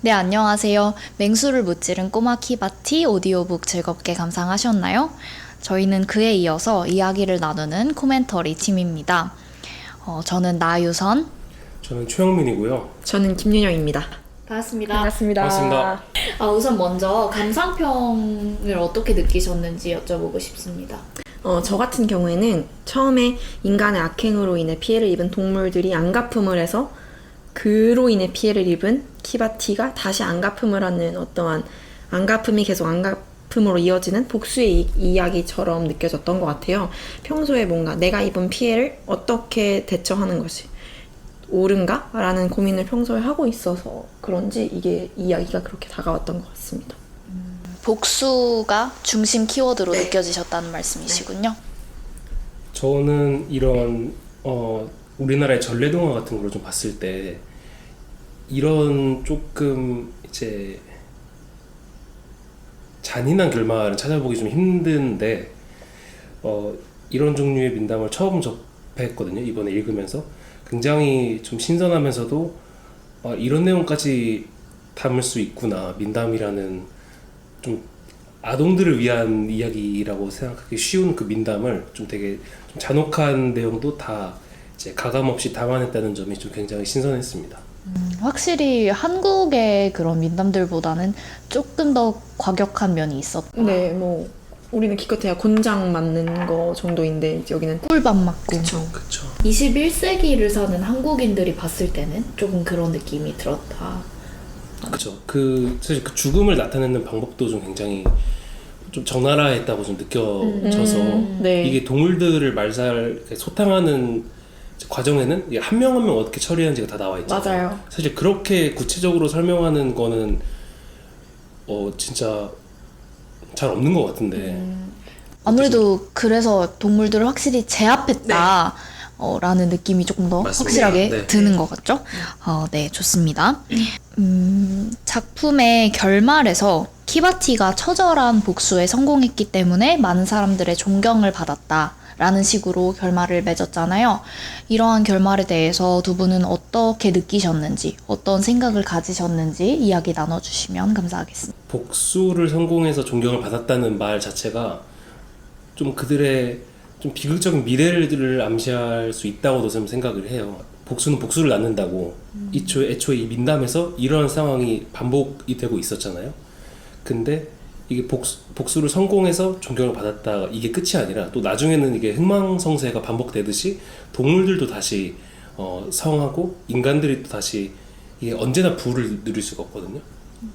네, 안녕하세요. 맹수를 무찌른 꼬마 키바티 오디오북 즐겁게 감상하셨나요? 저희는 그에 이어서 이야기를 나누는 코멘터리 팀입니다. 저는 나유선. 저는 최영민이고요. 저는 김윤영입니다. 반갑습니다. 반갑습니다. 우선 먼저 감상평을 어떻게 느끼셨는지 여쭤보고 싶습니다. 저 같은 경우에는 처음에 인간의 악행으로 인해 피해를 입은 동물들이 안갚음을 해서 그로 인해 피해를 입은 키바티가 다시 안갚음을 하는 어떠한 안갚음이 계속 안갚음으로 이어지는 복수의 이야기처럼 느껴졌던 것 같아요. 평소에 뭔가 내가 입은 피해를 어떻게 대처하는 것이 옳은가? 라는 고민을 평소에 하고 있어서 그런지 이게 이야기가 그렇게 다가왔던 것 같습니다. 복수가 중심 키워드로 느껴지셨다는 말씀이시군요. 저는 이런 우리나라의 전래동화 같은 걸 좀 봤을 때 이런 조금 이제 잔인한 결말을 찾아보기 좀 힘든데 이런 종류의 민담을 처음 접했거든요. 이번에 읽으면서 굉장히 좀 신선하면서도 이런 내용까지 담을 수 있구나. 민담이라는 좀 아동들을 위한 이야기라고 생각하기 쉬운 그 민담을 좀 되게 좀 잔혹한 내용도 다 이제 가감없이 담아냈다는 점이 좀 굉장히 신선했습니다. 확실히 한국의 그런 민담들보다는 조금 더 과격한 면이 있었다. 네, 뭐 우리는 기껏해야 곤장 맞는 거 정도인데 이제 여기는 꿀밥 맞고. 그쵸. 21세기를 사는 한국인들이 봤을 때는 조금 그런 느낌이 들었다. 그쵸. 사실 그 죽음을 나타내는 방법도 좀 굉장히 좀 적나라했다고 좀 느껴져서 네. 이게 동물들을 소탕하는 과정에는 한 명 한 명 어떻게 처리하는지가 다 나와 있잖아요. 맞아요. 사실 그렇게 구체적으로 설명하는 거는 진짜 잘 없는 것 같은데. 아무래도 그래서 동물들을 확실히 제압했다. 라는 느낌이 조금 더 맞습니다. 확실하게 네. 드는 것 같죠? 네, 좋습니다. 작품의 결말에서 키바티가 처절한 복수에 성공했기 때문에 많은 사람들의 존경을 받았다. 라는 식으로 결말을 맺었잖아요. 이러한 결말에 대해서 두 분은 어떻게 느끼셨는지, 어떤 생각을 가지셨는지 이야기 나눠주시면 감사하겠습니다. 복수를 성공해서 존경을 받았다는 말 자체가 좀 그들의 좀 비극적인 미래를 암시할 수 있다고도 좀 생각을 해요. 복수는 복수를 낳는다고 애초에 이 민담에서 이런 상황이 반복이 되고 있었잖아요. 근데 이게 복수를 성공해서 존경을 받았다 이게 끝이 아니라 또 나중에는 이게 흥망성쇠가 반복되듯이 동물들도 다시 성하고 인간들이 또 다시 이게 언제나 부를 누릴 수가 없거든요.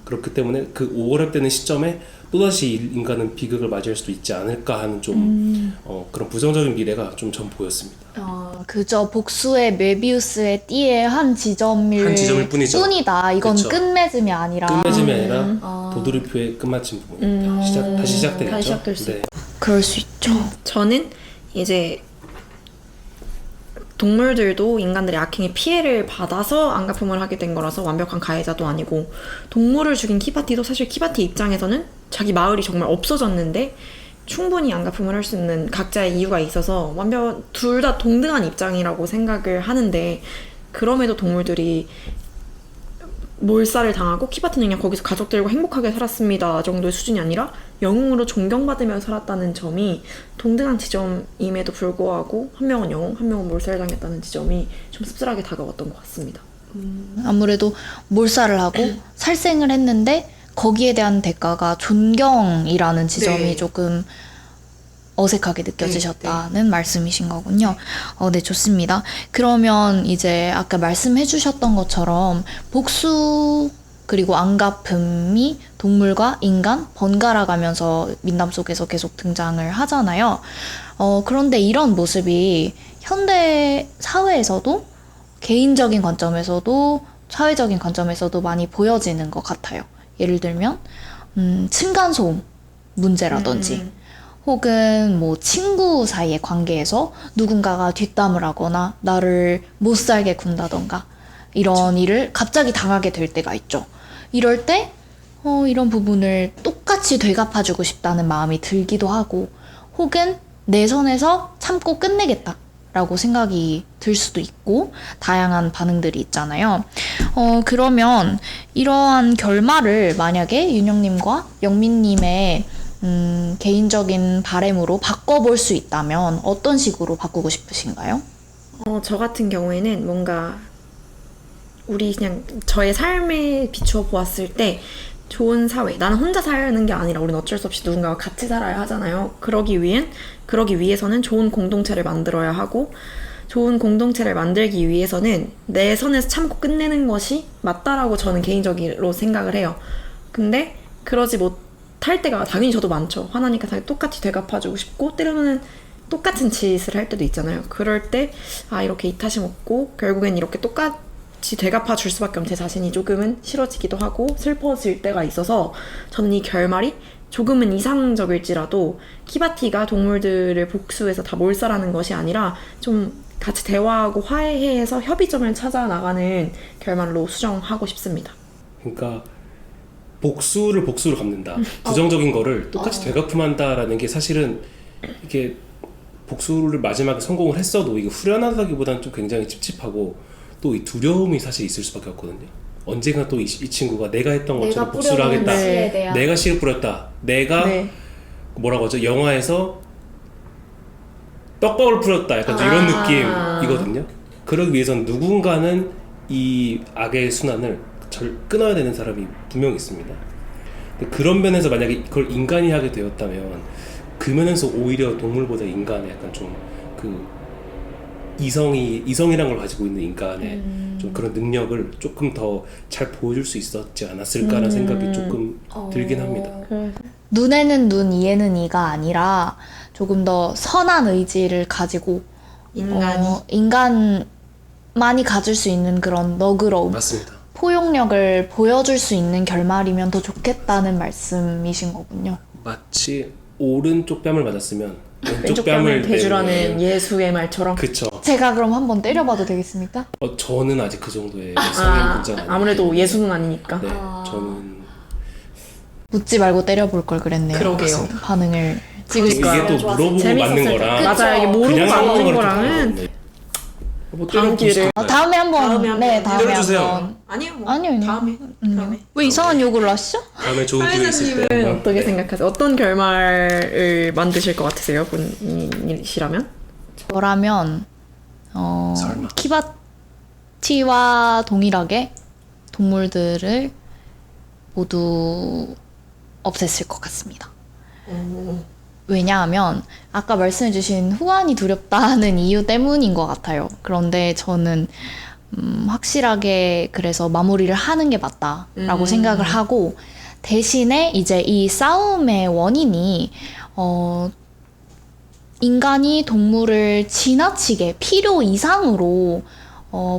그렇기 때문에 그 오버랩되는 시점에 또다시 인간은 비극을 맞이할 수도 있지 않을까 하는 좀 그런 부정적인 미래가 좀 전 보였습니다. 그저 복수의 메비우스의 띠의 한 지점일 뿐이죠. 뿐이다. 이건 그쵸. 끝맺음이 아니라. 끝맺음이 아니라 도돌이표의 끝마침 부분입니다. 다시 시작되겠죠. 다시 시작될 수 있고. 그럴 수 있죠. 저는 이제 동물들도 인간들의 악행에 피해를 받아서 안갚음을 하게 된 거라서 완벽한 가해자도 아니고 동물을 죽인 키바티도 사실 키바티 입장에서는 자기 마을이 정말 없어졌는데 충분히 안갚음을 할 수 있는 각자의 이유가 있어서 둘 다 동등한 입장이라고 생각을 하는데 그럼에도 동물들이 몰살을 당하고 키바티는 그냥 거기서 가족들과 행복하게 살았습니다 정도의 수준이 아니라 영웅으로 존경받으며 살았다는 점이 동등한 지점임에도 불구하고 한 명은 영웅, 한 명은 몰살당했다는 지점이 좀 씁쓸하게 다가왔던 것 같습니다. 아무래도 몰살을 하고 살생을 했는데 거기에 대한 대가가 존경이라는 지점이 네. 조금 어색하게 느껴지셨다는 말씀이신 거군요. 네, 좋습니다. 그러면 이제 아까 말씀해 주셨던 것처럼 복수 그리고 안갚음이 동물과 인간 번갈아 가면서 민담 속에서 계속 등장을 하잖아요. 그런데 이런 모습이 현대 사회에서도 개인적인 관점에서도 사회적인 관점에서도 많이 보여지는 것 같아요. 예를 들면 층간소음 문제라든지 혹은 뭐 친구 사이의 관계에서 누군가가 뒷담을 하거나 나를 못 살게 군다던가 이런 일을 갑자기 당하게 될 때가 있죠. 이럴 때 이런 부분을 똑같이 되갚아주고 싶다는 마음이 들기도 하고 혹은 내 선에서 참고 끝내겠다 라고 생각이 들 수도 있고 다양한 반응들이 있잖아요. 그러면 이러한 결말을 만약에 윤영님과 영민님의 개인적인 바램으로 바꿔볼 수 있다면 어떤 식으로 바꾸고 싶으신가요? 저 같은 경우에는 뭔가 우리 그냥 저의 삶에 비추어 보았을 때 좋은 사회, 나는 혼자 사는 게 아니라 우리는 어쩔 수 없이 누군가와 같이 살아야 하잖아요. 그러기 위해서는 좋은 공동체를 만들어야 하고, 좋은 공동체를 만들기 위해서는 내 선에서 참고 끝내는 것이 맞다라고 저는 개인적으로 생각을 해요. 근데 그러지 못할 때가 당연히 저도 많죠. 화나니까 당연히 똑같이 되갚아주고 싶고, 때로는 똑같은 짓을 할 때도 있잖아요. 그럴 때 이렇게 이타심 없고 결국엔 이렇게 똑같이 되갚아 줄 수밖에 없는 제 자신이 조금은 싫어지기도 하고 슬퍼질 때가 있어서 저는 이 결말이 조금은 이상적일지라도 키바티가 동물들을 복수해서 다 몰살하는 것이 아니라 좀 같이 대화하고 화해해서 협의점을 찾아 나가는 결말로 수정하고 싶습니다. 그러니까 복수를 갚는다. 부정적인 거를 똑같이 되갚음한다라는 게 사실은 이게 복수를 마지막에 성공을 했어도 이게 후련하다기보다는 좀 굉장히 찝찝하고 또 이 두려움이 사실 있을 수밖에 없거든요. 언젠가 또 이 친구가 내가 했던 것처럼 복수를 하겠다. 내가 씨를 뿌렸다. 내가 뭐라고 하죠? 영화에서 떡밥을 뿌렸다. 약간 좀 이런 느낌이거든요. 그러기 위해서는 누군가는 이 악의 순환을 끊어야 되는 사람이 분명히 있습니다. 근데 그런 면에서 만약에 그걸 인간이 하게 되었다면 그 면에서 오히려 동물보다 인간의 약간 좀 그 이성이란 걸 가지고 있는 인간의 좀 그런 능력을 조금 더 잘 보여줄 수 있었지 않았을까라는 생각이 조금 들긴 합니다. 눈에는 눈, 이에는 이가 아니라 조금 더 선한 의지를 가지고 인간만이 가질 수 있는 그런 너그러움, 맞습니다. 포용력을 보여줄 수 있는 결말이면 더 좋겠다는 말씀이신 거군요. 마치 오른쪽 뺨을 맞았으면 왼쪽 뺨을 대주라는 예수의 말처럼. 그쵸. 제가 그럼 한번 때려봐도 되겠습니까? 저는 아직 그 정도의 성인 분자는 아니에요. 아무래도 예수는 아니니까. 네, 저는 묻지 말고 때려볼 걸 그랬네요. 그러게요. 반응을 찍을 이게 거예요. 또 물어보고 맞는 거랑 맞아요. 이게 모르고 그냥 맞는 거랑 거랑은 뭐 다음 기회를. 다음에 한번 다음에 때려주세요. 한번. 아니요. 아니요. 다음에. 왜 이상한 욕을 하시죠? 다음에 좋은 기회 있을 때 사회자님은 한번. 어떻게 네. 생각하세요? 어떤 결말을 만드실 것 같으세요? 본인이시라면? 저라면 설마. 키바티와 동일하게 동물들을 모두 없앴을 것 같습니다. 왜냐하면 아까 말씀해주신 후환이 두렵다는 이유 때문인 것 같아요. 그런데 저는 확실하게 그래서 마무리를 하는 게 맞다라고 생각을 하고, 대신에 이제 이 싸움의 원인이 인간이 동물을 지나치게 필요 이상으로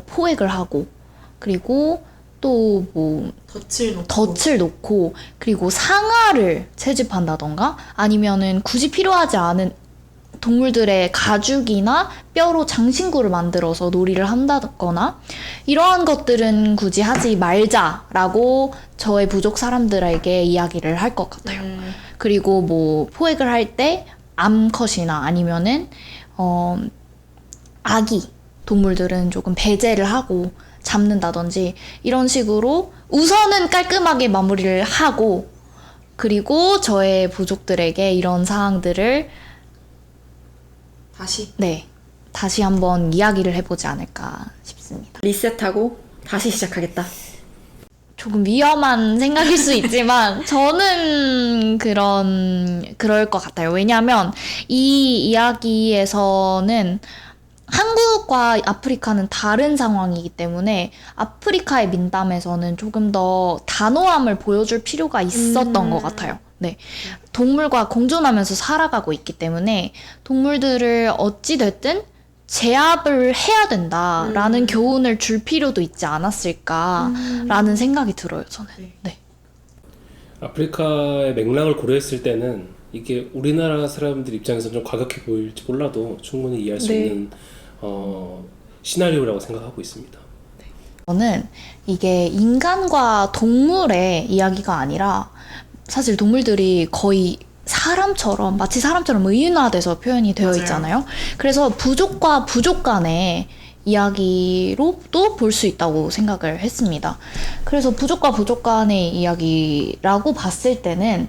포획을 하고, 그리고 또 뭐 덫을 놓고 그리고 상아를 채집한다던가 아니면은 굳이 필요하지 않은 동물들의 가죽이나 뼈로 장신구를 만들어서 놀이를 한다거나 이러한 것들은 굳이 하지 말자라고 저의 부족 사람들에게 이야기를 할 것 같아요. 그리고 뭐 포획을 할 때 암컷이나 아니면은 아기 동물들은 조금 배제를 하고 잡는다든지 이런 식으로 우선은 깔끔하게 마무리를 하고, 그리고 저의 부족들에게 이런 사항들을 다시 한번 이야기를 해보지 않을까 싶습니다. 리셋하고 다시 시작하겠다. 조금 위험한 생각일 수 있지만 저는 그럴 것 같아요. 왜냐하면 이 이야기에서는 한국과 아프리카는 다른 상황이기 때문에 아프리카의 민담에서는 조금 더 단호함을 보여줄 필요가 있었던 것 같아요. 네. 동물과 공존하면서 살아가고 있기 때문에 동물들을 어찌됐든 제압을 해야 된다라는 교훈을 줄 필요도 있지 않았을까라는 생각이 들어요, 저는. 네. 아프리카의 맥락을 고려했을 때는 이게 우리나라 사람들 입장에서는 좀 과격해 보일지 몰라도 충분히 이해할 수 있는 시나리오라고 생각하고 있습니다. 저는 이게 인간과 동물의 이야기가 아니라 사실 동물들이 거의 사람처럼 마치 사람처럼 의인화돼서 표현이 되어 맞아요. 있잖아요. 그래서 부족과 부족 간의 이야기로도 볼 수 있다고 생각을 했습니다. 그래서 부족과 부족 간의 이야기라고 봤을 때는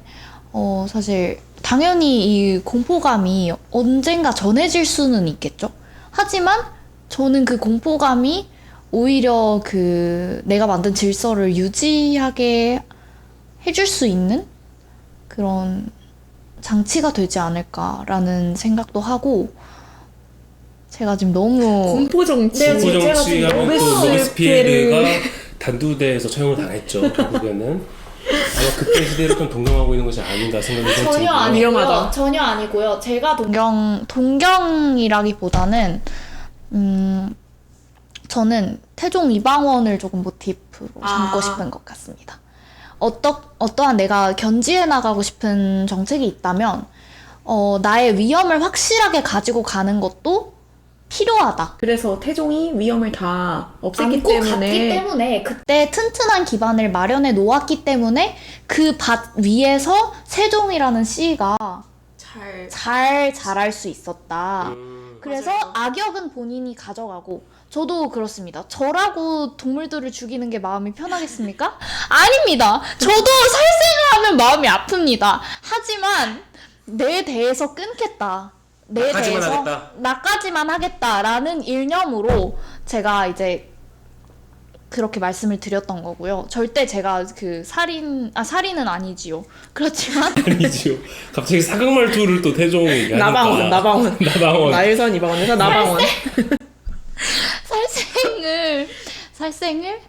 사실 당연히 이 공포감이 언젠가 전해질 수는 있겠죠. 하지만 저는 그 공포감이 오히려 그 내가 만든 질서를 유지하게 해줄 수 있는 그런 장치가 되지 않을까라는 생각도 하고, 제가 지금 너무 공포 정치. 네, 공포 제가 정치 지금 하면 또 로베스피에르. 로베스피에르가 단두대에서 처형을 당했죠. 결국에는 아마 그때 시대를 좀 동경하고 있는 것이 아닌가 생각이 좀 전혀 들고요. 아니고요. 위험하다. 전혀 아니고요. 제가 동경이라기보다는 저는 태종 이방원을 조금 모티프로 삼고 싶은 것 같습니다. 어떠한 내가 견지해 나가고 싶은 정책이 있다면 나의 위험을 확실하게 가지고 가는 것도 필요하다. 그래서 태종이 위험을 다 없앴기 안고 갔기 때문에 그때 튼튼한 기반을 마련해 놓았기 때문에 그 밭 위에서 세종이라는 씨가 잘 자랄 수 있었다. 그래서 맞아요. 악역은 본인이 가져가고, 저도 그렇습니다. 저라고 동물들을 죽이는 게 마음이 편하겠습니까? 아닙니다. 저도 살생을 하면 마음이 아픕니다. 하지만 내 대에서 끊겠다. 내 나까지만 대에서 하겠다. 나까지만 하겠다라는 일념으로 제가 이제 그렇게 말씀을 드렸던 거고요. 절대 제가 그 살인은 아니지요. 그렇지만 아니지요. 갑자기 사극말투를 또 태종 얘기하니까. 나방원. 나방원. 나일선 이방원에서 나방원. 살생을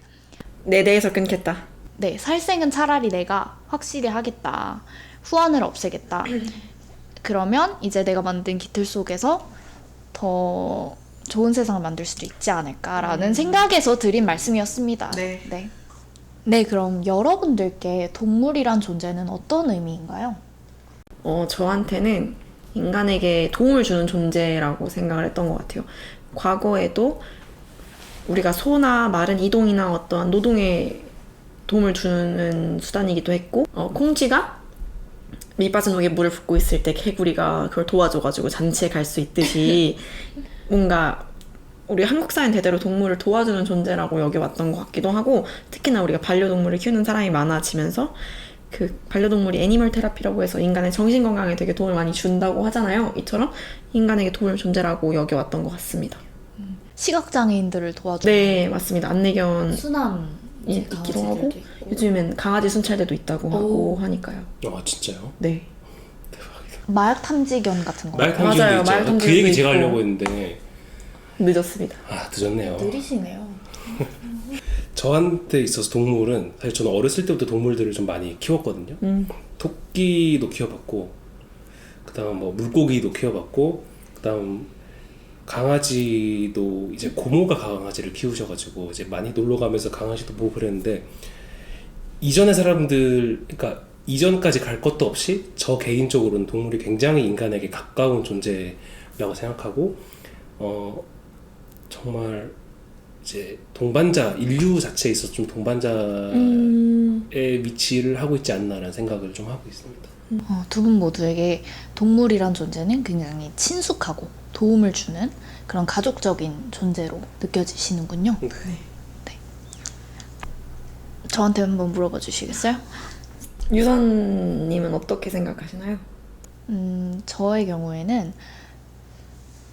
내 대에서 끊겠다. 네, 살생은 차라리 내가 확실히 하겠다. 후환을 없애겠다. 그러면 이제 내가 만든 깃틀 속에서 더 좋은 세상을 만들 수도 있지 않을까라는 생각에서 드린 말씀이었습니다. 네. 네, 그럼 여러분들께 동물이란 존재는 어떤 의미인가요? 저한테는 인간에게 도움을 주는 존재라고 생각을 했던 것 같아요. 과거에도 우리가 소나 마른 이동이나 어떠한 노동에 도움을 주는 수단이기도 했고, 콩쥐가 밑 빠진 독에 물을 붓고 있을 때 개구리가 그걸 도와줘가지고 잔치에 갈 수 있듯이 뭔가 우리 한국 사회는 대대로 동물을 도와주는 존재라고 여겨왔던 것 같기도 하고, 특히나 우리가 반려동물을 키우는 사람이 많아지면서 그 반려동물이 애니멀 테라피라고 해서 인간의 정신건강에 되게 도움을 많이 준다고 하잖아요. 이처럼 인간에게 도움을 존재라고 여겨왔던 것 같습니다. 시각장애인들을 도와주는 네, 맞습니다. 안내견 순환 있기도 하고, 요즘엔 강아지 순찰대도 있다고 하고 하니까요. 아 진짜요? 네. 마약 탐지견 같은 거. 마약 맞아요. 탐지도 마약 있죠. 그 탐지도 얘기 제가 있고. 하려고 했는데 늦었습니다. 늦었네요. 느리시네요. 저한테 있어서 동물은 사실 저는 어렸을 때부터 동물들을 좀 많이 키웠거든요. 토끼도 키워봤고, 그다음 뭐 물고기도 키워봤고, 그다음 강아지도 이제 고모가 강아지를 키우셔가지고 이제 많이 놀러 가면서 강아지도 보고 그랬는데, 이전의 사람들, 그러니까 이전까지 갈 것도 없이 저 개인적으로는 동물이 굉장히 인간에게 가까운 존재라고 생각하고, 정말 이제 동반자, 인류 자체에 있어서 좀 동반자의 위치를 하고 있지 않나라는 생각을 좀 하고 있습니다. 두 분 모두에게 동물이란 존재는 굉장히 친숙하고 도움을 주는 그런 가족적인 존재로 느껴지시는군요. 네. 저한테 한번 물어봐 주시겠어요? 유선님은 어떻게 생각하시나요? 저의 경우에는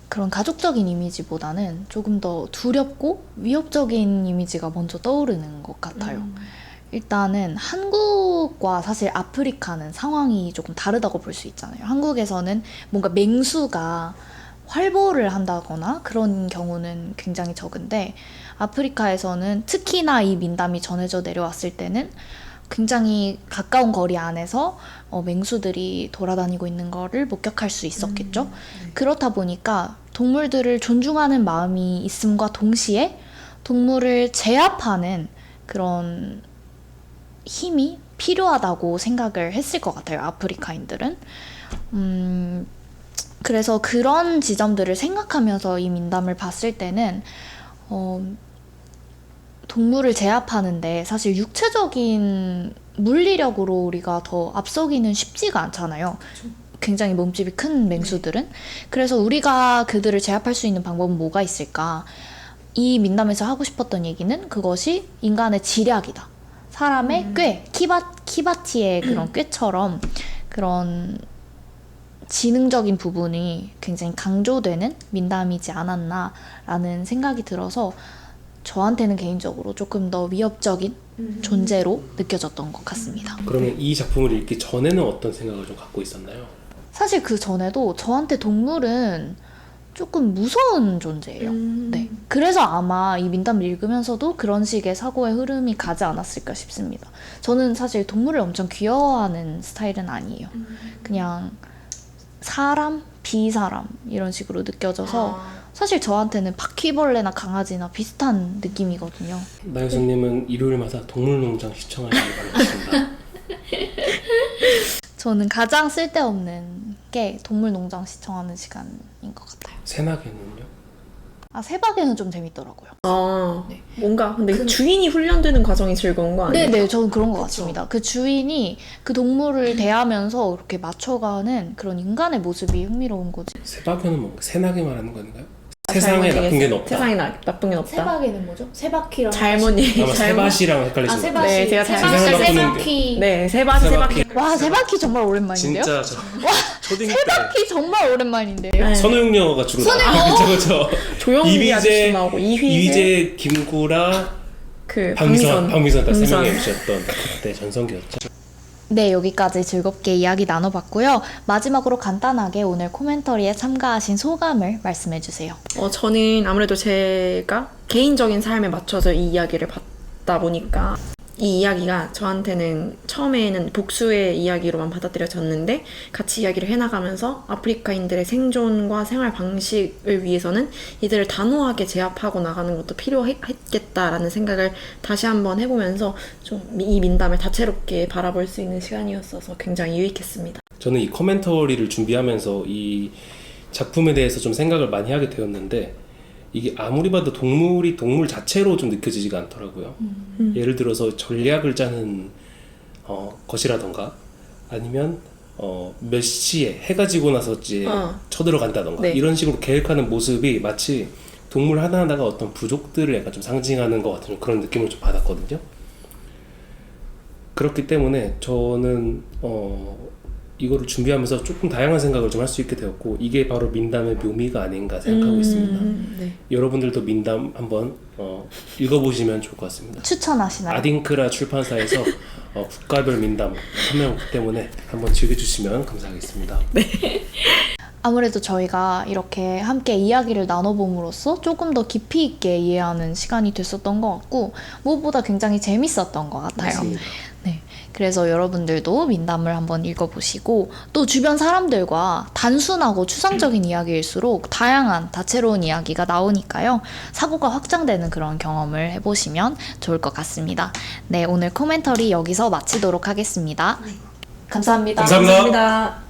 그런 가족적인 이미지보다는 조금 더 두렵고 위협적인 이미지가 먼저 떠오르는 것 같아요. 일단은 한국과 사실 아프리카는 상황이 조금 다르다고 볼 수 있잖아요. 한국에서는 뭔가 맹수가 활보를 한다거나 그런 경우는 굉장히 적은데, 아프리카에서는 특히나 이 민담이 전해져 내려왔을 때는 굉장히 가까운 거리 안에서 맹수들이 돌아다니고 있는 거를 목격할 수 있었겠죠. 그렇다 보니까 동물들을 존중하는 마음이 있음과 동시에 동물을 제압하는 그런 힘이 필요하다고 생각을 했을 것 같아요, 아프리카인들은. 그래서 그런 지점들을 생각하면서 이 민담을 봤을 때는 동물을 제압하는데 사실 육체적인 물리력으로 우리가 더 앞서기는 쉽지가 않잖아요. 굉장히 몸집이 큰 맹수들은. 그래서 우리가 그들을 제압할 수 있는 방법은 뭐가 있을까? 이 민담에서 하고 싶었던 얘기는 그것이 인간의 지략이다. 사람의 꾀, 키바티의 그런 꾀처럼 그런 지능적인 부분이 굉장히 강조되는 민담이지 않았나라는 생각이 들어서 저한테는 개인적으로 조금 더 위협적인 존재로 느껴졌던 것 같습니다. 그러면 이 작품을 읽기 전에는 어떤 생각을 좀 갖고 있었나요? 사실 그 전에도 저한테 동물은 조금 무서운 존재예요. 네. 그래서 아마 이 민담을 읽으면서도 그런 식의 사고의 흐름이 가지 않았을까 싶습니다. 저는 사실 동물을 엄청 귀여워하는 스타일은 아니에요. 그냥 사람, 비사람 이런 식으로 느껴져서 사실 저한테는 바퀴벌레나 강아지나 비슷한 느낌이거든요. 나유선님은 일요일마다 동물농장 시청하시길 바라겠습니다. 저는 가장 쓸데없는 게 동물농장 시청하는 시간인 것 같아요. 새나개는요? 새박에는 좀 재밌더라고요. 네. 뭔가 근데 주인이 훈련되는 과정이 즐거운 거 아니에요? 네네, 저는 그런 것 같습니다. 그 주인이 그 동물을 대하면서 이렇게 맞춰가는 그런 인간의 모습이 흥미로운 거지. 새박에는 뭔가 새나개 말하는 건가요? 세상에 나쁜 게 없다. 세상에 나쁜 게 없다. 새박에는 뭐죠? 새바퀴랑 잘못 얘기. 아마 새밭이랑 헷갈리신 것 같아요. 네, 제가 세상에 잘못 나쁜 새바퀴. 네, 세바퀴. 와, 새바퀴 정말 오랜만인데요? 진짜 저 초딩 때 새바퀴 정말 오랜만인데요? 네. 선우용녀가 주로 그쵸. 조영기 아저씨 나오고 이휘재, 김구라, 그 박미선 딱 세 박미선. 명이 MC였던 그때 전성기였죠. 네, 여기까지 즐겁게 이야기 나눠봤고요. 마지막으로 간단하게 오늘 코멘터리에 참가하신 소감을 말씀해주세요. 저는 아무래도 제가 개인적인 삶에 맞춰서 이 이야기를 봤다 보니까 이 이야기가 저한테는 처음에는 복수의 이야기로만 받아들여졌는데 같이 이야기를 해나가면서 아프리카인들의 생존과 생활 방식을 위해서는 이들을 단호하게 제압하고 나가는 것도 필요했겠다라는 생각을 다시 한번 해보면서 좀 이 민담을 다채롭게 바라볼 수 있는 시간이었어서 굉장히 유익했습니다. 저는 이 코멘터리를 준비하면서 이 작품에 대해서 좀 생각을 많이 하게 되었는데 이게 아무리 봐도 동물이 동물 자체로 좀 느껴지지가 않더라고요. 예를 들어서 전략을 짜는 것이라던가 아니면 몇 시에 해가 지고 나서 이제 쳐들어간다던가 네. 이런 식으로 계획하는 모습이 마치 동물 하나하나가 어떤 부족들을 약간 좀 상징하는 것 같은 그런 느낌을 좀 받았거든요. 그렇기 때문에 저는 이거를 준비하면서 조금 다양한 생각을 좀 할 수 있게 되었고 이게 바로 민담의 묘미가 아닌가 생각하고 있습니다. 네. 여러분들도 민담 한번 읽어보시면 좋을 것 같습니다. 추천하시나요? 아딩크라 출판사에서 국가별 민담 판매하기 때문에 한번 즐겨주시면 감사하겠습니다. 아무래도 저희가 이렇게 함께 이야기를 나눠봄으로써 조금 더 깊이 있게 이해하는 시간이 됐었던 것 같고 무엇보다 굉장히 재밌었던 것 같아요. 맞습니다. 네, 그래서 여러분들도 민담을 한번 읽어보시고 또 주변 사람들과 단순하고 추상적인 이야기일수록 다양한 다채로운 이야기가 나오니까요. 사고가 확장되는 그런 경험을 해보시면 좋을 것 같습니다. 네, 오늘 코멘터리 여기서 마치도록 하겠습니다. 감사합니다. 감사합니다. 감사합니다.